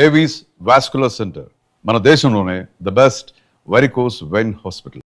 Avis vascular centre మన దేశంలోనే the best varicose vein hospital.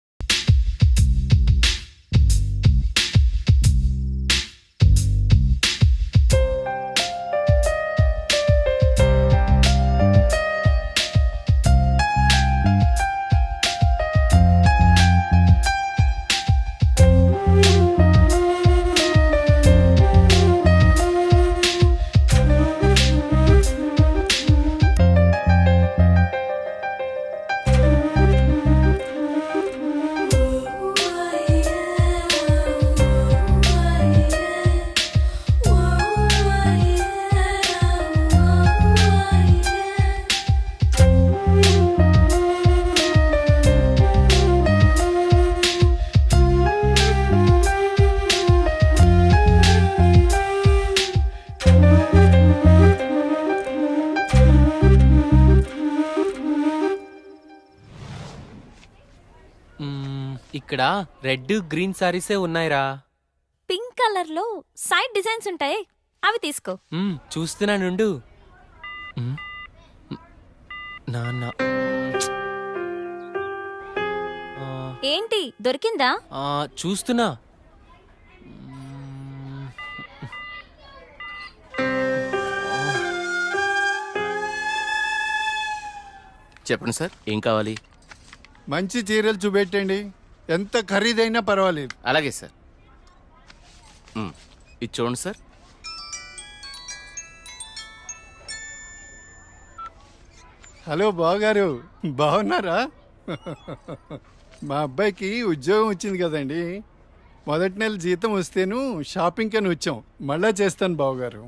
ఇక్కడ రెడ్ గ్రీన్ సారీసే ఉన్నాయిరా. పింక్ కలర్ లో సైడ్ డిజైన్స్ ఉంటాయి, అవి తీసుకో. చూస్తున్నానుండు. నాన్న ఏంటి దొరికిందా? చూస్తున్నా. చెప్పండి సార్, ఏం కావాలి? మంచి చీరలు చూపెట్టండి, ఎంత ఖరీదైనా పర్వాలేదు. అలాగే సార్. ఇది చూడండి సార్. హలో బావగారు, బాగున్నారా? మా అబ్బాయికి ఉద్యోగం వచ్చింది కదండి, మొదటి నెల జీతం వస్తేను షాపింగ్ అని వచ్చాం. మళ్ళా చేస్తాను బావగారు.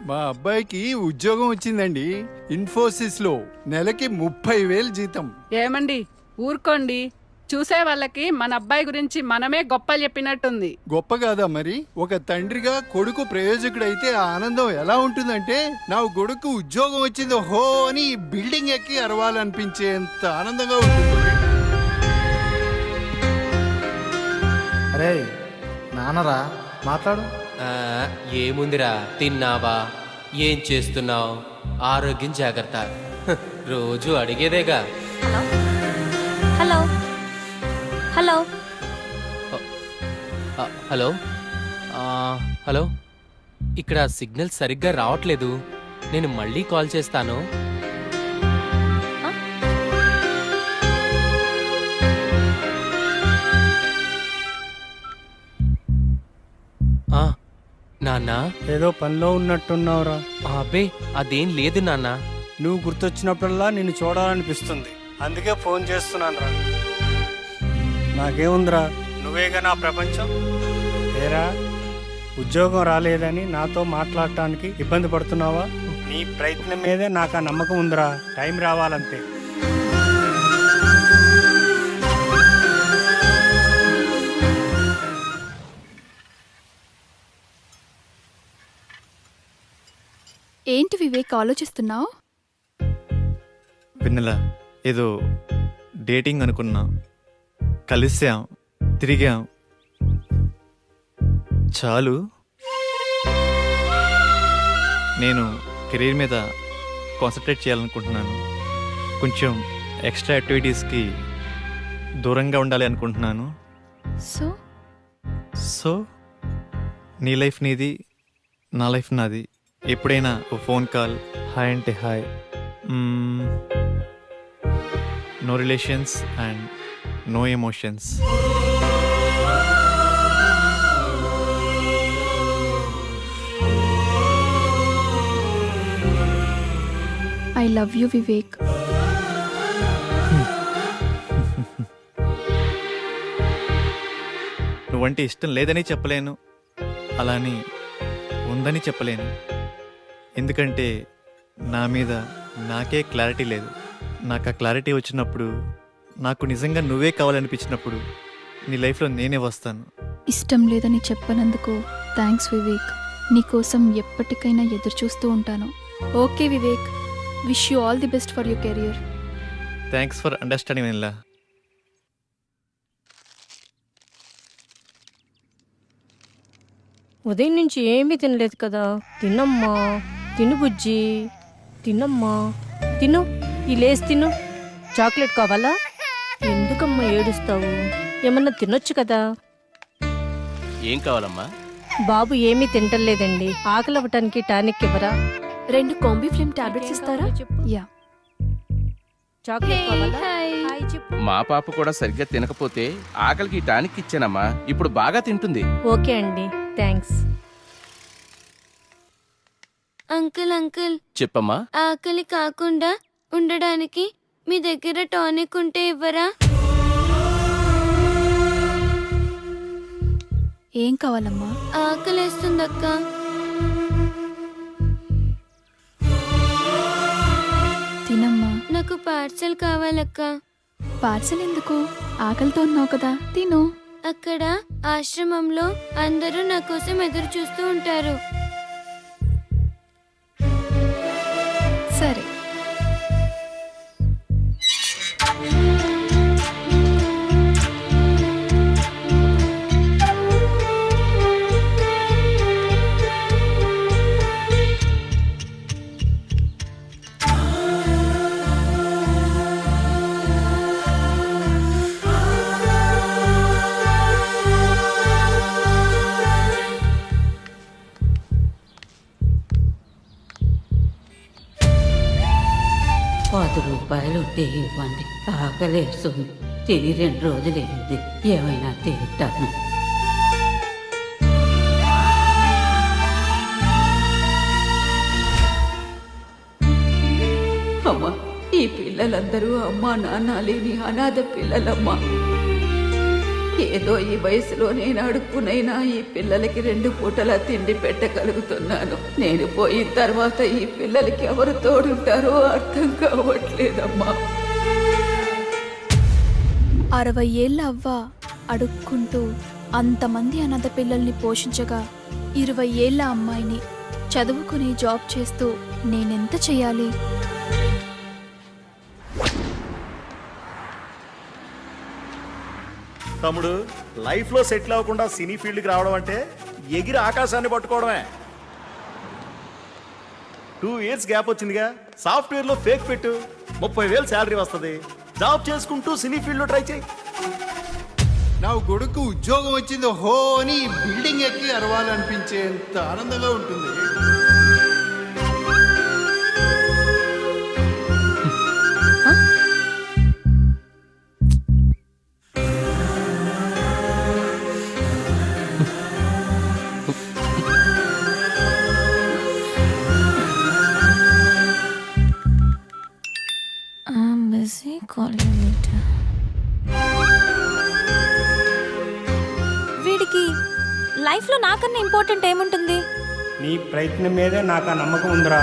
మా అబ్బాయికి ఉద్యోగం వచ్చిందండి, ఇన్ఫోసిస్ లో నెలకి 30,000 జీతం. ఏమండి ఊరుకోండి, చూసే వాళ్ళకి మన అబ్బాయి గురించి మనమే గొప్ప చెప్పినట్టుంది. గొప్ప కాదా మరి? ఒక తండ్రిగా కొడుకు ప్రయోజకుడైతే ఆ ఆనందం ఎలా ఉంటుందంటే, నా కొడుకు ఉద్యోగం వచ్చింది హో అని బిల్డింగ్ ఎక్కి అరవాలనిపించేంత ఆనందంగా ఉంటుంది. అరే నాన్నరా, మాట్లాడు. ఏముందిరా, తిన్నావా, ఏం చేస్తున్నావు, ఆరోగ్యం జాగ్రత్త, రోజు అడిగేదేగా. హలో హలో హలో హలో, ఇక్కడ సిగ్నల్ సరిగ్గా రావట్లేదు, నేను మళ్ళీ కాల్ చేస్తాను. నాన్న, ఏదో పనిలో ఉన్నట్టున్నావురా. అబ్బే అదేం లేదు నాన్న. నువ్వు గుర్తొచ్చినప్పుడల్లా నిన్ను చూడాలనిపిస్తుంది, అందుకే ఫోన్ చేస్తున్నాను రా. నాకేముందిరా, నువ్వేగా నా ప్రపంచం. ఏరా, ఉద్యోగం రాలేదని నాతో మాట్లాడటానికి ఇబ్బంది పడుతున్నావా? నీ ప్రయత్నం మీదే నాకు ఆ నమ్మకం ఉందిరా, టైం రావాలంతే. ఏంటి వివేక్ ఆలోచిస్తున్నావు? వెన్నెల, ఏదో డేటింగ్ అనుకున్నా, కలిసాం, తిరిగాం, చాలు. నేను కెరీర్ మీద కాన్సన్ట్రేట్ చేయాలనుకుంటున్నాను, కొంచెం ఎక్స్ట్రా యాక్టివిటీస్కి దూరంగా ఉండాలి అనుకుంటున్నాను. సో నీ లైఫ్ నీది, నా లైఫ్ నాది. ఎప్పుడైనా ఓ ఫోన్ కాల్, హాయ్ అంటే hi, no relations and no emotions. I love you Vivek. నువ్వంటే ఇష్టం లేదని చెప్పలేను, అలాని ఉందని చెప్పలేను. ఎందుకంటే నా మీద నాకే క్లారిటీ లేదు. నాకు ఆ క్లారిటీ వచ్చినప్పుడు, నాకు నిజంగా నువ్వే కావాలనిపించినప్పుడు నీ లైఫ్లో నేనే వస్తాను. ఇష్టం లేదని చెప్పనందుకు థ్యాంక్స్ వివేక్. నీకోసం ఎప్పటికైనా ఎదురు చూస్తూ ఉంటాను. Okay Vivek, wish you all the best for your career. Thanks for understanding Vennela. ఉదయం నుంచి ఏమీ తినలేదు కదా, తినమ్మా. తిను బుజ్జి, తినమ్మా, తిను. ఈ లేస్ తిను. చాక్లెట్ కావాలా? ఎందుకమ్మా ఏడుస్తావు? ఏమన్నా తినొచ్చు కదా. ఏం కావాలమ్మా? బాబు ఏమీ తింటలేదండి. ఆకలి అవ్వటానికి టానిక్ ఇవ్వరా? 2 కాంబీ ఫ్లేమ్ టాబ్లెట్స్ ఇస్తారా? యా. చాక్లెట్ కావాలా? హాయ్ చెప్పు. మా పాప కూడా సరిగ్గా తినకపోతే ఆకలికి టానిక్ ఇచ్చానమ్మా. ఇప్పుడు బాగా తింటుంది. ఓకే అండి, థ్యాంక్స్. అంకుల్ అంకుల్, చెప్పమ్మా. ఆకలి కాకుండా ఉండడానికి మీ దగ్గర టానిక్ ఉంటే ఇవ్వరా? ఏం కావాలమ్మా? ఆకలేస్తుందక్క. తినమ్మా. నాకు పార్సల్ కావాలక్క. పార్సల్ ఎందుకు? ఆకలితో ఉన్నావు కదా, తిను. అక్కడ ఆశ్రమంలో అందరూ నా కోసం ఎదురు చూస్తూ ఉంటారు. సరే. ₹10 ఉంటే ఇవ్వండి. ఆకలేస్తుంది. తిని 2 రోజులైంది. ఏమైనా తింటాను. అమ్మా, ఈ పిల్లలందరూ అమ్మా నాన్న లేని అనాథ పిల్లలమ్మా. ఏదో ఈ వయసులో నేను అడుక్కునైనా ఈ పిల్లలకి 2 పూటలా తిండి పెట్టగలుగుతున్నాను. నేను పోయిన తర్వాత ఈ పిల్లలకి ఎవరు తోడుంటారో అర్థం కావట్లేదమ్మా. 60 ఏళ్ళ అవ్వ అడుక్కుంటూ అంతమంది అనాథ పిల్లల్ని పోషించగా 20 ఏళ్ళ అమ్మాయిని చదువుకుని జాబ్ చేస్తూ నేనెంత చెయ్యాలి? తమ్ముడు, లైఫ్లో సెటిల్ అవ్వకుండా సినీ ఫీల్డ్కి రావడం అంటే ఎగిరి ఆకాశాన్ని పట్టుకోవడమే. 2 ఇయర్స్ గ్యాప్ వచ్చిందిగా. సాఫ్ట్వేర్లో ఫేక్ పెట్టు, 30,000 శాలరీ వస్తుంది. జాబ్ చేసుకుంటూ సినీ ఫీల్డ్లో ట్రై చేయి. నా కొడుకు ఉద్యోగం వచ్చింది హో అని బిల్డింగ్ ఎక్కి అరవాలనిపించేంత ఆనందంగా ఉంటుంది. వీడికి లైఫ్ లో నాకన్నా ఇంపార్టెంట్ ఏముంటుంది? నీ ప్రయత్నం మీదే నాకు ఆ నమ్మకం ఉందిరా.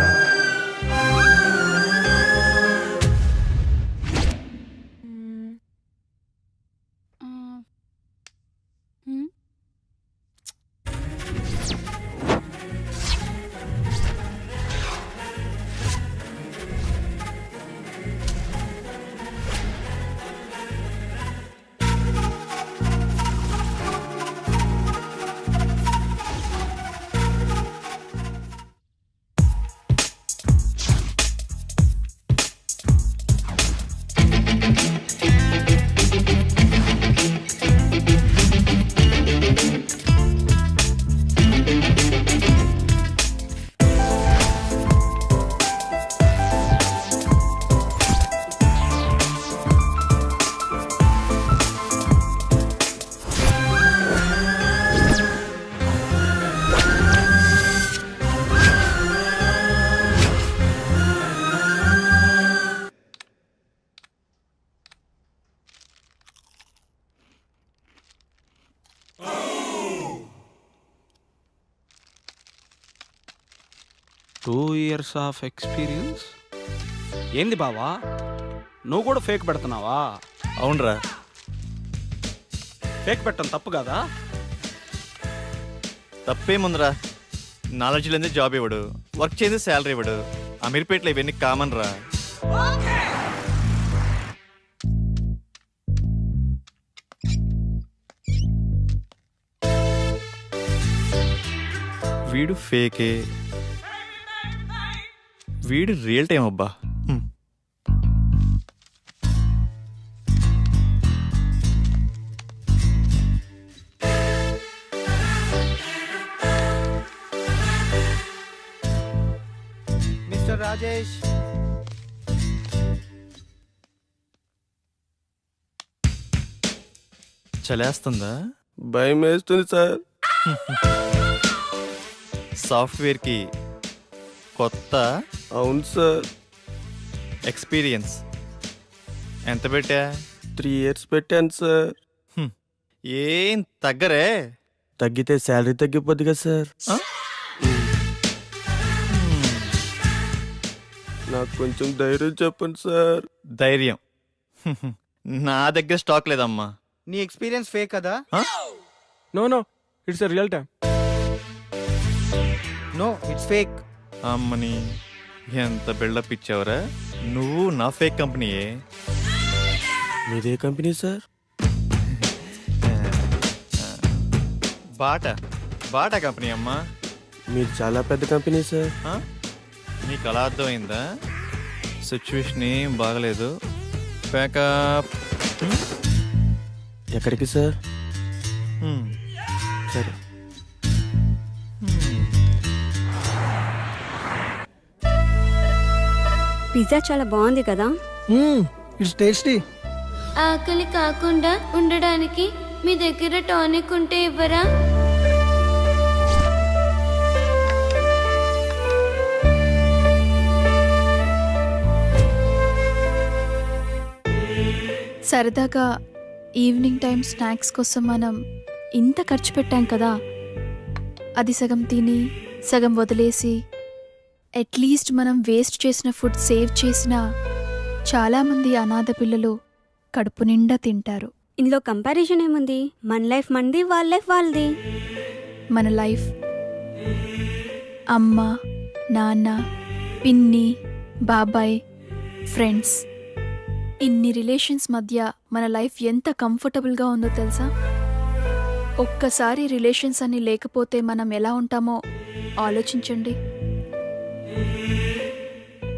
years of experience. ఏంది బావా, నువ్వు కూడా ఫేక్ పెడుతున్నావా? అవునరా. ఫేక్ పెట్టడం తప్పు కదా? తప్పేముందిరా, నాలెడ్జ్ లేని జాబ్ ఇవ్వడు, వర్క్ చేసి శాలరీ ఇవ్వడు. అమీర్పేటలో ఇవన్నీ కామన్ రా. వీడు ఫేకే, వీడి రియల్ టైం అబ్బా. మిస్టర్ రాజేష్, చలేస్తుందా? భయం వేస్తుంది సార్. సాఫ్ట్వేర్కి కొత్త. అవును సార్. ఎక్స్పీరియన్స్ ఎంత పెట్టా? 3 years పెట్టాను సార్. ఏం తగ్గరే? తగ్గితే శాలరీ తగ్గిపోద్ది కదా సార్. నాకు కొంచెం ధైర్యం చెప్పండి సార్. ధైర్యం నా దగ్గర స్టాక్ లేదమ్మా. నీ ఎక్స్పీరియన్స్ ఫేక్ కదా? No it's real time. No, it's fake. అమ్మని ఎంత బిల్డప్ ఇచ్చావురా నువ్వు. నా ఫేక్ కంపెనీయే. మీదే కంపెనీ సార్? బాటా కంపెనీ అమ్మా. మీరు చాలా పెద్ద కంపెనీ సార్. నీకు అలా అర్థమైందా? సిచ్యువేషన్ ఏం బాగలేదు. ప్యాకప్. ఎక్కడికి సార్? సరే. పిజ్జా చాలా బాగుంది కదా? It's tasty. ఆకలి కాకుండా ఉండడానికి మీ దగ్గర టానిక్ ఉంటే ఇవ్వరా? సరదాగా ఈవినింగ్ టైం స్నాక్స్ కోసం మనం ఇంత ఖర్చు పెట్టాం కదా, అది సగం తిని సగం వదిలేసి అట్లీస్ట్ మనం వేస్ట్ చేసిన ఫుడ్ సేవ్ చేసిన చాలామంది అనాథ పిల్లలు కడుపు నిండా తింటారు. ఇందులో కంపారిజన్ ఏముంది? మన లైఫ్ మనది, వాళ్ళ లైఫ్ వాళ్ళది. మన లైఫ్ అమ్మ, నాన్న, పిన్ని, బాబాయ్, ఫ్రెండ్స్, ఇన్ని రిలేషన్స్ మధ్య మన లైఫ్ ఎంత కంఫర్టబుల్గా ఉందో తెలుసా? ఒక్కసారి రిలేషన్స్ అన్ని లేకపోతే మనం ఎలా ఉంటామో ఆలోచించండి.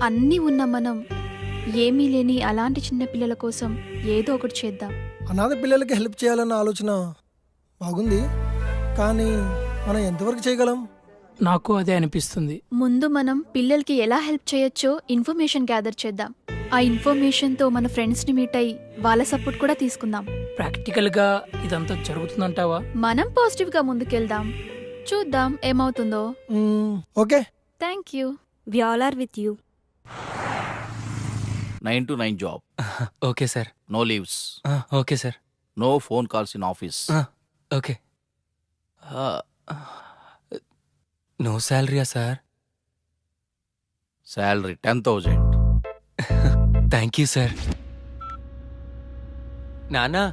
అన్నీ ఉన్న మనం ఏమీ లేని అలాంటి చిన్న పిల్లల కోసం ఏదో ఒకటి చేద్దాం. అనాథ పిల్లలకి హెల్ప్ చేయాలన్న ఆలోచన బాగుంది, కానీ మనం ఎంతవరకు చేయగలం? నాకు అదే అనిపిస్తుంది. ముందు మనం పిల్లలకి ఎలా హెల్ప్ చేయొచ్చో ఇన్ఫర్మేషన్ గ్యాదర్ చేద్దాం. ఆ ఇన్ఫర్మేషన్తో మన ఫ్రెండ్స్ని మీట్ అయ్యి వాళ్ళ సపోర్ట్ కూడా తీసుకుందాం. ప్రాక్టికల్గా ఇదంతా జరుగుతుందంటావా? మనం పాజిటివ్గా ముందుకెళ్దాం, చూద్దాం ఏమవుతుందో. Okay, thank you. We all are with you. 9 to 9 job. Okay sir. No leaves. Okay sir. No phone calls in office. Okay. No శాలరీయా sir? Salary 10,000. Thank you sir. నానా,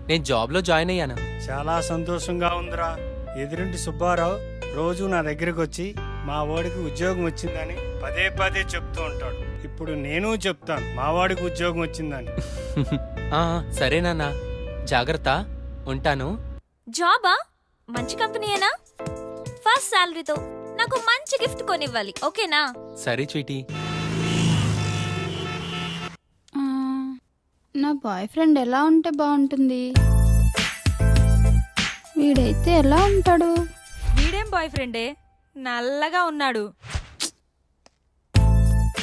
నేను జాబ్లో జాయిన్ అయ్యాను. చాలా సంతోషంగా ఉందిరా. ఎదురింటి సుబ్బారావు రోజు నా దగ్గరికి వచ్చి మా వాడికి ఉద్యోగం వచ్చిందని పదే పదే చెప్తూ ఉంటాడు. ఇప్పుడు నేను చెప్తాను మా వాడికి ఉద్యోగం వచ్చిందని. సరే నాన్న, జాగ్రత్త, ఉంటాను. జాబా? మంచి కంపెనీయేనా? ఫస్ట్ శాలరీతో నాకు మంచి గిఫ్ట్ కొనివ్వాలి, ఓకేనా? సరే స్వీటీ. నా బాయ్ ఫ్రెండ్ ఎలా ఉంటే బాగుంటుంది? వీడైతే ఎలా ఉంటాడు? వీడేం బాయ్ ఫ్రెండే, నల్లగా ఉన్నాడు.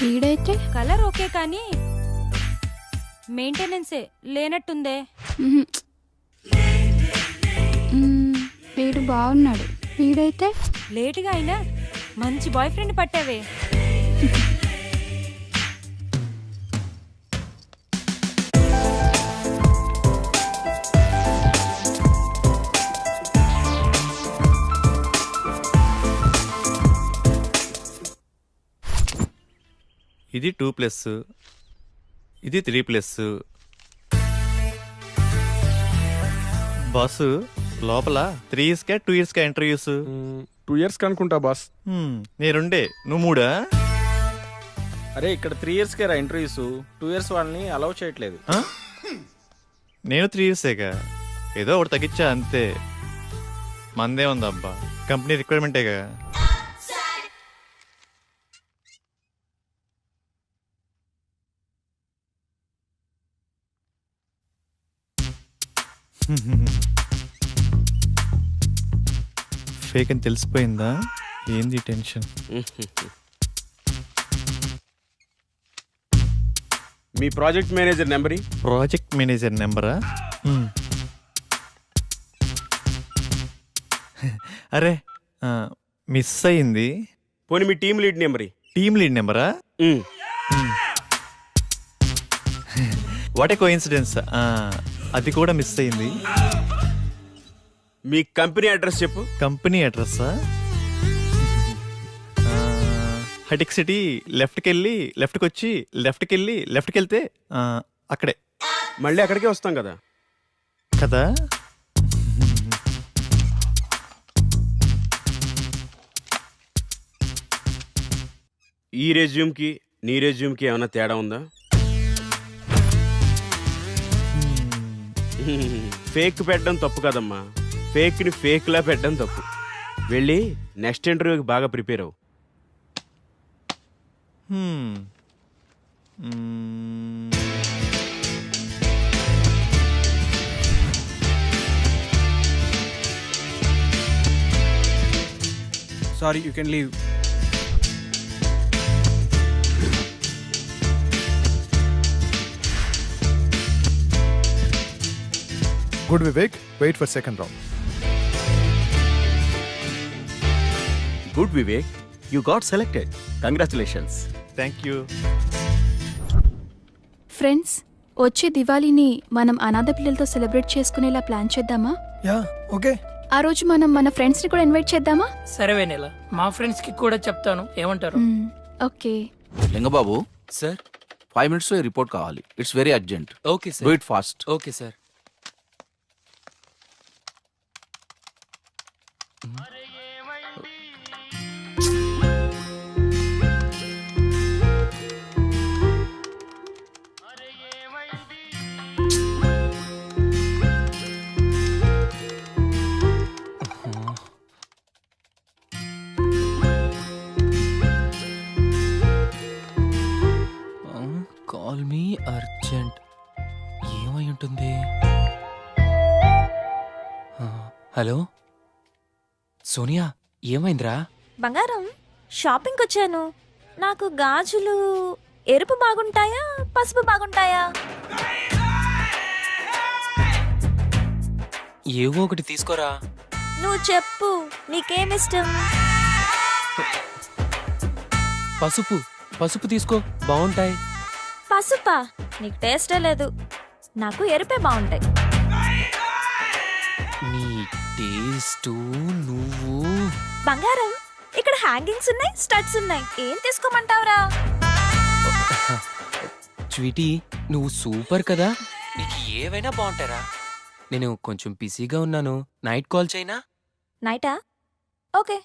వీడైతే కలర్ ఓకే కానీ మెయింటెనెన్సే లేనట్టుందే. వీడు బాగున్నాడు. వీడైతే లేటుగా అయినా మంచి బాయ్ ఫ్రెండ్ పట్టావే. ఇది 2+, ఇది 3+. బాసు లోపల 3 yearsకా 2 yearsకా ఇంటర్వ్యూస్? 2 years అనుకుంటా బాస్. నేనుండే నువ్వు 3? అరే ఇక్కడ 3 yearsకే రా ఇంటర్వ్యూస్. 2 years వాళ్ళని అలౌ చేయట్లేదు. నేను 3 yearsేగా, ఏదో ఒకటి తగ్గించా అంతే. మందే ఉందబ్బా, కంపెనీ రిక్వైర్మెంటేగా. ఫేక్ అని తెలిసిపోయిందా? ఏంది టెన్షన్? మీ project manager number project manager నెంబరా? అరే మిస్ అయింది. పోనీ మీ team lead number team lead నెంబరా? వాట్ ఏ కోఇన్సిడెన్స్, అది కూడా మిస్ అయింది. మీ కంపెనీ అడ్రస్ చెప్పు. కంపెనీ అడ్రస్సా? హటిక్ సిటీ లెఫ్ట్కి వెళ్ళి లెఫ్ట్కి వచ్చి లెఫ్ట్కి వెళ్ళి లెఫ్ట్కి వెళ్తే అక్కడే. మళ్ళీ అక్కడికే వస్తాం కదా. కదా. ఈ రెజ్యూమ్కి నీ రెజ్యూమ్కి ఏమైనా తేడా ఉందా? ఫేక్ పెట్టడం తప్పు కదమ్మా, ఫేక్ని ఫేక్లా పెట్టడం తప్పు. వెళ్ళి నెక్స్ట్ ఇంటర్వ్యూకి బాగా ప్రిపేర్ అవ్వు. Sorry, you can leave. Good Vivek, wait for second round. Good Vivek, you got selected. Congratulations. Thank you. Friends, వచ్చే దివాళీని మనం అనాథ పిల్లలతో సెలబ్రేట్ చేసుకునేలా ప్లాన్ చేద్దామా? Yeah okay. ఆ రోజు మనం మన ఫ్రెండ్స్ ని కూడా ఇన్వైట్ చేద్దామా? సరే వెనెల, మా ఫ్రెండ్స్ కి కూడా చెప్తాను, ఏమంటారు? ఓకే. లింగబాబు, సార్ 5 minutes లో రిపోర్ట్ కావాలి. It's very urgent. Okay do sir. It fast. Okay sir. Call me urgent. ఏమై ఉంటుంది? హలో సోనియా, ఏమైందిరా? బంగారం, షాపింగ్కి వచ్చాను. నాకు గాజులు ఎరుపు బాగుంటాయా పసుపు బాగుంటాయా? ఏవో ఒకటి తీసుకోరా. నువ్వు చెప్పు, నీకేమిష్టం? పసుపు పసుపు తీసుకో, బాగుంటాయి. పసుపా? నీకు టేస్టే లేదు. నాకు ఎరుపే బాగుంటాయి. నీ టేస్టు నువ్వు. బంగారం, ఇక్కడ హ్యాంగింగ్స్ ఉన్నాయి, స్టడ్స్ ఉన్నాయి. ఏం తీసుకోమంటావురా? స్వీటీ, నువ్వు సూపర్ కదా, నీకు ఏవైనా బాగుంటారా. నేను కొంచెం బిజీగా ఉన్నాను, నైట్ కాల్ చేయనా? నైటా? ఓకే.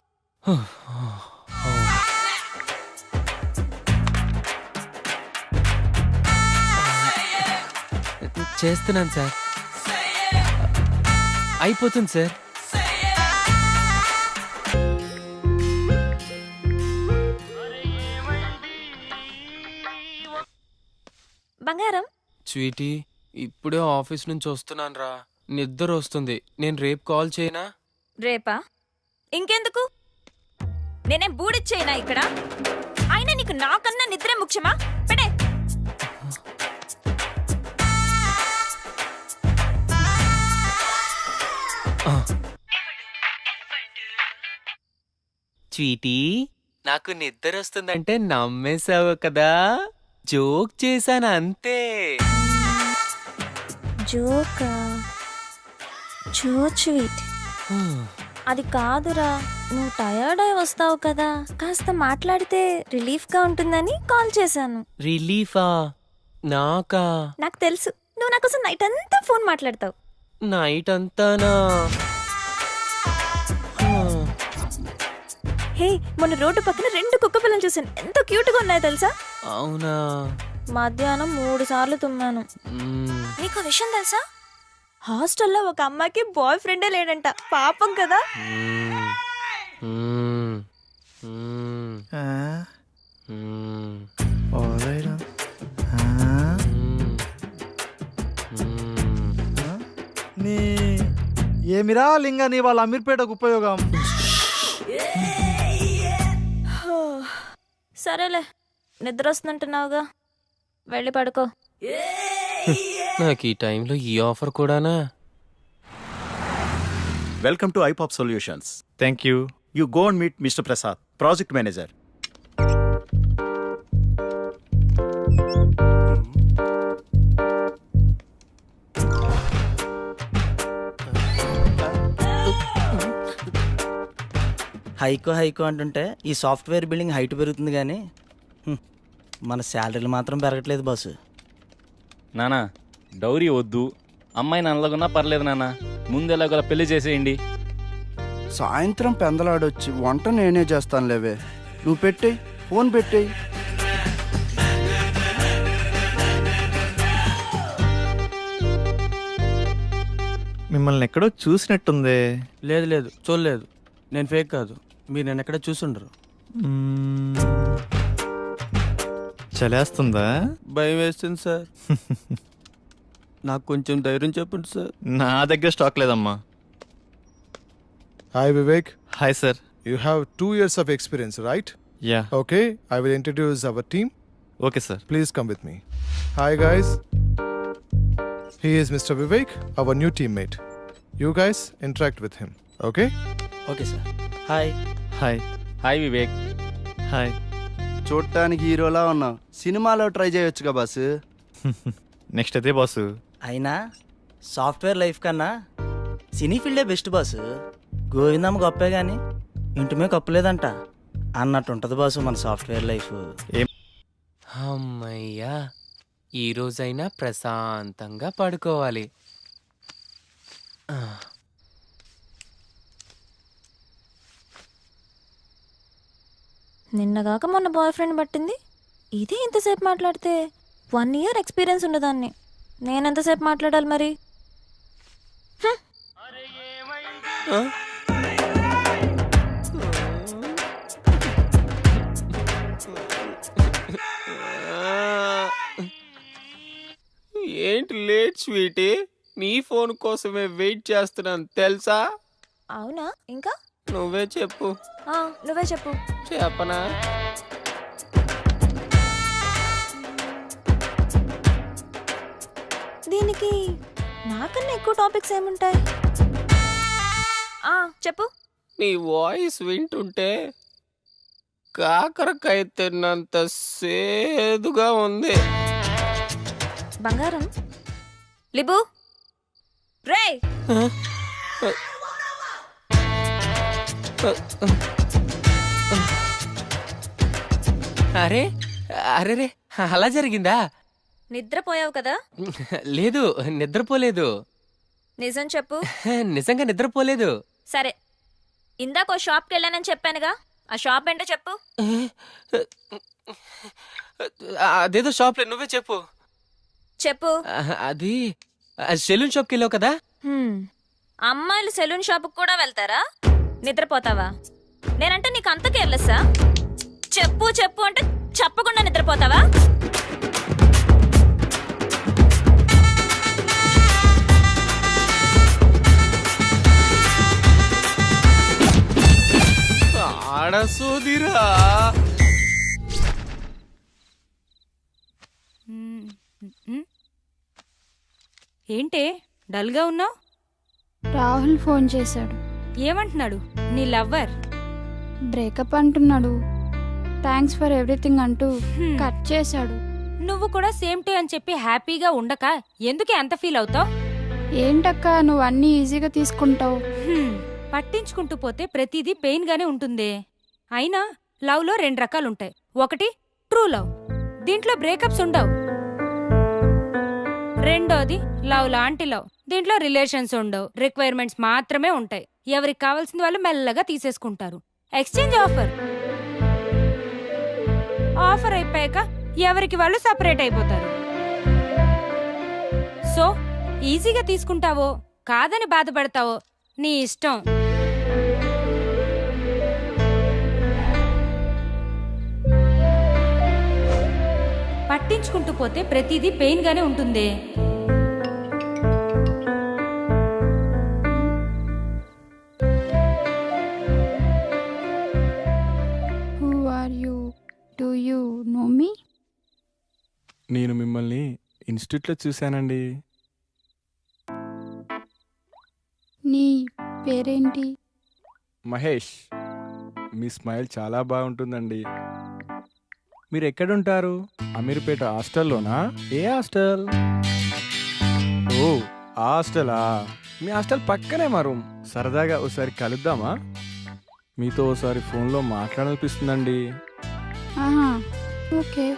చేస్తున్నాను సార్. అయిపోతుంది సార్. బంగారం, స్వీటీ, ఇప్పుడే ఆఫీస్ నుంచి వస్తున్నాను రా, నిద్ర వస్తుంది. నేను రేపు కాల్ చేయనా? రేపా? ఇంకెందుకు? నేనేం బూడిచ్చేయనా ఇక్కడ? అయినా నీకు నాకన్నా నిద్రే ముఖ్యమా? పెడే. స్వీటీ, నాకు నిద్ర వస్తుందంటే నమ్మేశావు కదా, జోక్ చేశాను అంతే. జోకా? చో స్వీట్. అది కాదురా, నువ్వు టయర్డ్ అయి వస్తావు కదా, కాస్త మాట్లాడితే రిలీఫ్ గా ఉంటుందని కాల్ చేశాను. రిలీఫా? నాకా? నాకు తెలుసు, నువ్వు నా కోసం నైట్ అంతా ఫోన్ మాట్లాడతావు. నైట్ అంతానా? హే, మొన్న రోడ్డు పక్కన 2 కుక్క పిల్లలు చూసాను, ఎంత క్యూట్ గా ఉన్నాయో తెలుసా? అవునా? మధ్యాహ్నం 3 సార్లు తుమ్మాను. నీకు విషయం తెలుసా? హాస్టల్లో ఒక అమ్మాయికి బాయ్ ఫ్రెండే లేడంట. పాపం కదా. నీ ఏమిరా లింగ నీ వాళ్ళ అమీర్పేటకు ఉపయోగం? సరేలే, నిద్ర వస్తుందంటున్నావుగా, వెళ్ళి పడుకో. నాకు ఈ టైంలో ఈ ఆఫర్ కూడానా? Welcome to iPop solutions. Thank you. You go and meet mister Prasad, project manager. హైకో అంటుంటే ఈ సాఫ్ట్వేర్ బిల్డింగ్ హైట్ పెరుగుతుంది కానీ మన శాలరీలు మాత్రం పెరగట్లేదు బాసు. నానా డౌరీ వద్దు, అమ్మాయిని అనలాగున్నా పర్లేదు నాన్న, ముందు ఎలాగోలా పెళ్లి చేసేయండి. సాయంత్రం పెందలాడొచ్చి వంట నేనే చేస్తాను లేవే, నువ్వు పెట్టేయి, ఫోన్ పెట్టేయి. మిమ్మల్ని ఎక్కడో చూసినట్టుందే. లేదు చూడలేదు, నేను ఫేక్ కాదు, మీరు నేను ఎక్కడ చూసుండరు. చలేస్తుందా? భయం వేస్తుంది సార్. నాకు కొంచెం ధైర్యం చెప్పండి సార్. నా దగ్గర స్టాక్ లేదమ్మా. Hi Vivek. Hi sir. You have 2 years of experience, right? Yeah. Okay, I will introduce our team. Okay sir. Please come with me. Hi guys. He is Mr. Vivek, our new teammate. You guys interact with him, okay? Okay sir. Hi. Hi. Hi Vivek. Hi. చూడటానికి హీరోలా ఉన్నావు, సినిమాలో try చేయొచ్చుగా boss. Next అదే boss. అయినా software life కన్నా సినీ ఫీల్డే best boss. Govindamma గొప్పే కానీ ఇంటిమే కప్పులేదంట అన్నట్టు ఉంటుంది బాసు మన సాఫ్ట్వేర్ లైఫ్. అమ్మయ్యా, ఈ రోజైనా ప్రశాంతంగా పడుకోవాలి. నిన్నగాక మొన్న బాయ్ ఫ్రెండ్ పట్టింది, ఇదే ఇంతసేపు మాట్లాడితే 1 year ఎక్స్పీరియన్స్ ఉండదాన్ని. నేనెంతసేపు మాట్లాడాలి మరి? ఏంటి లేట్ స్వీటీ? నీ ఫోన్ కోసమే వెయిట్ చేస్తున్నాను తెలుసా? అవునా? ఇంకా నువ్వే చెప్పు. నువ్వే చెప్పు. చెప్పనా? దీనికి నాకన్నా ఎక్కువ టాపిక్స్ ఏముంటాయి? చెప్పు. నీ వాయిస్ వింటుంటే కాకరకాయ తిన్నంత సేదుగా ఉంది. బంగారం లిబు రే. అరే అరే రే, అలా జరిగిందా? నిద్రపోయావు కదా? లేదు, నిద్రపోలేదు. నిజం చెప్పు. నిజంగా నిద్రపోలేదు. సరే, ఇందాక షాప్కి వెళ్ళానని చెప్పానుగా, ఆ షాప్ ఏంటో చెప్పు. అదేదో షాప్లో, నువ్వే చెప్పు. చెప్పు. అది సెలూన్ షాప్కి వెళ్ళావు కదా? అమ్మాయిలు సెలూన్ షాప్కి కూడా వెళ్తారా? నిద్రపోతావా? నేనంటే నీకు అంత కేర్లెస్సా? చెప్పు చెప్పు అంటే చెప్పకుండా నిద్రపోతావా? ఆడసోదిరా. ఏంటే డల్గా ఉన్నావు? రాహుల్ ఫోన్ చేశాడు. ఏమంటున్నాడు నీ లవ్వర్? బ్రేకప్ అంటున్నాడు. థ్యాంక్స్ ఫర్ ఎవ్రీథింగ్ అంటూ కట్ చేశాడు. నువ్వు కూడా సేమ్ టు అని చెప్పి హ్యాపీగా ఉండక ఎందుకే అంత ఫీల్ అవుతావు? ఏంటక్క నువ్వు అన్నీ ఈజీగా తీసుకుంటావు. పట్టించుకుంటూ పోతే ప్రతిదీ పెయిన్ గానే ఉంటుంది. అయినా లవ్ లో 2 రకాలుంటాయి. ఒకటి ట్రూ లవ్, దీంట్లో బ్రేకప్స్ ఉండవు. రెండోది లవ్ లాంటి లవ్, దీంట్లో రిలేషన్స్ ఉండవు, రిక్వైర్మెంట్స్ మాత్రమే ఉంటాయి. ఎవరికి కావాల్సింది వాళ్ళు మెల్లగా తీసేసుకుంటారు. Exchange offer. ఆఫర్ అయిపోయాక ఎవరికి వాళ్ళు సపరేట్ అయిపోతారు. సో ఈజీగా తీసుకుంటావో కాదని బాధపడతావో నీ ఇష్టం. పట్టించుకుంటూ పోతే ప్రతిదీ పెయిన్ గానే ఉంటుంది. డూ యూ నో మీ? నేను మిమ్మల్ని ఇన్స్టిట్యూట్లో చూశానండి. నీ పేరేంటి? మహేష్. మీ స్మైల్ చాలా బాగుంటుందండి. మీరు ఎక్కడుంటారు? అమీర్పేట హాస్టల్లోనా? ఏ హాస్టల్? ఓ ఆ హాస్టలా? మీ హాస్టల్ పక్కనే మా రూమ్. సరదాగా ఒకసారి కలుద్దామా? మీతో ఒకసారి ఫోన్లో మాట్లాడాలనిపిస్తుందండి. ఆహా, ఓకే.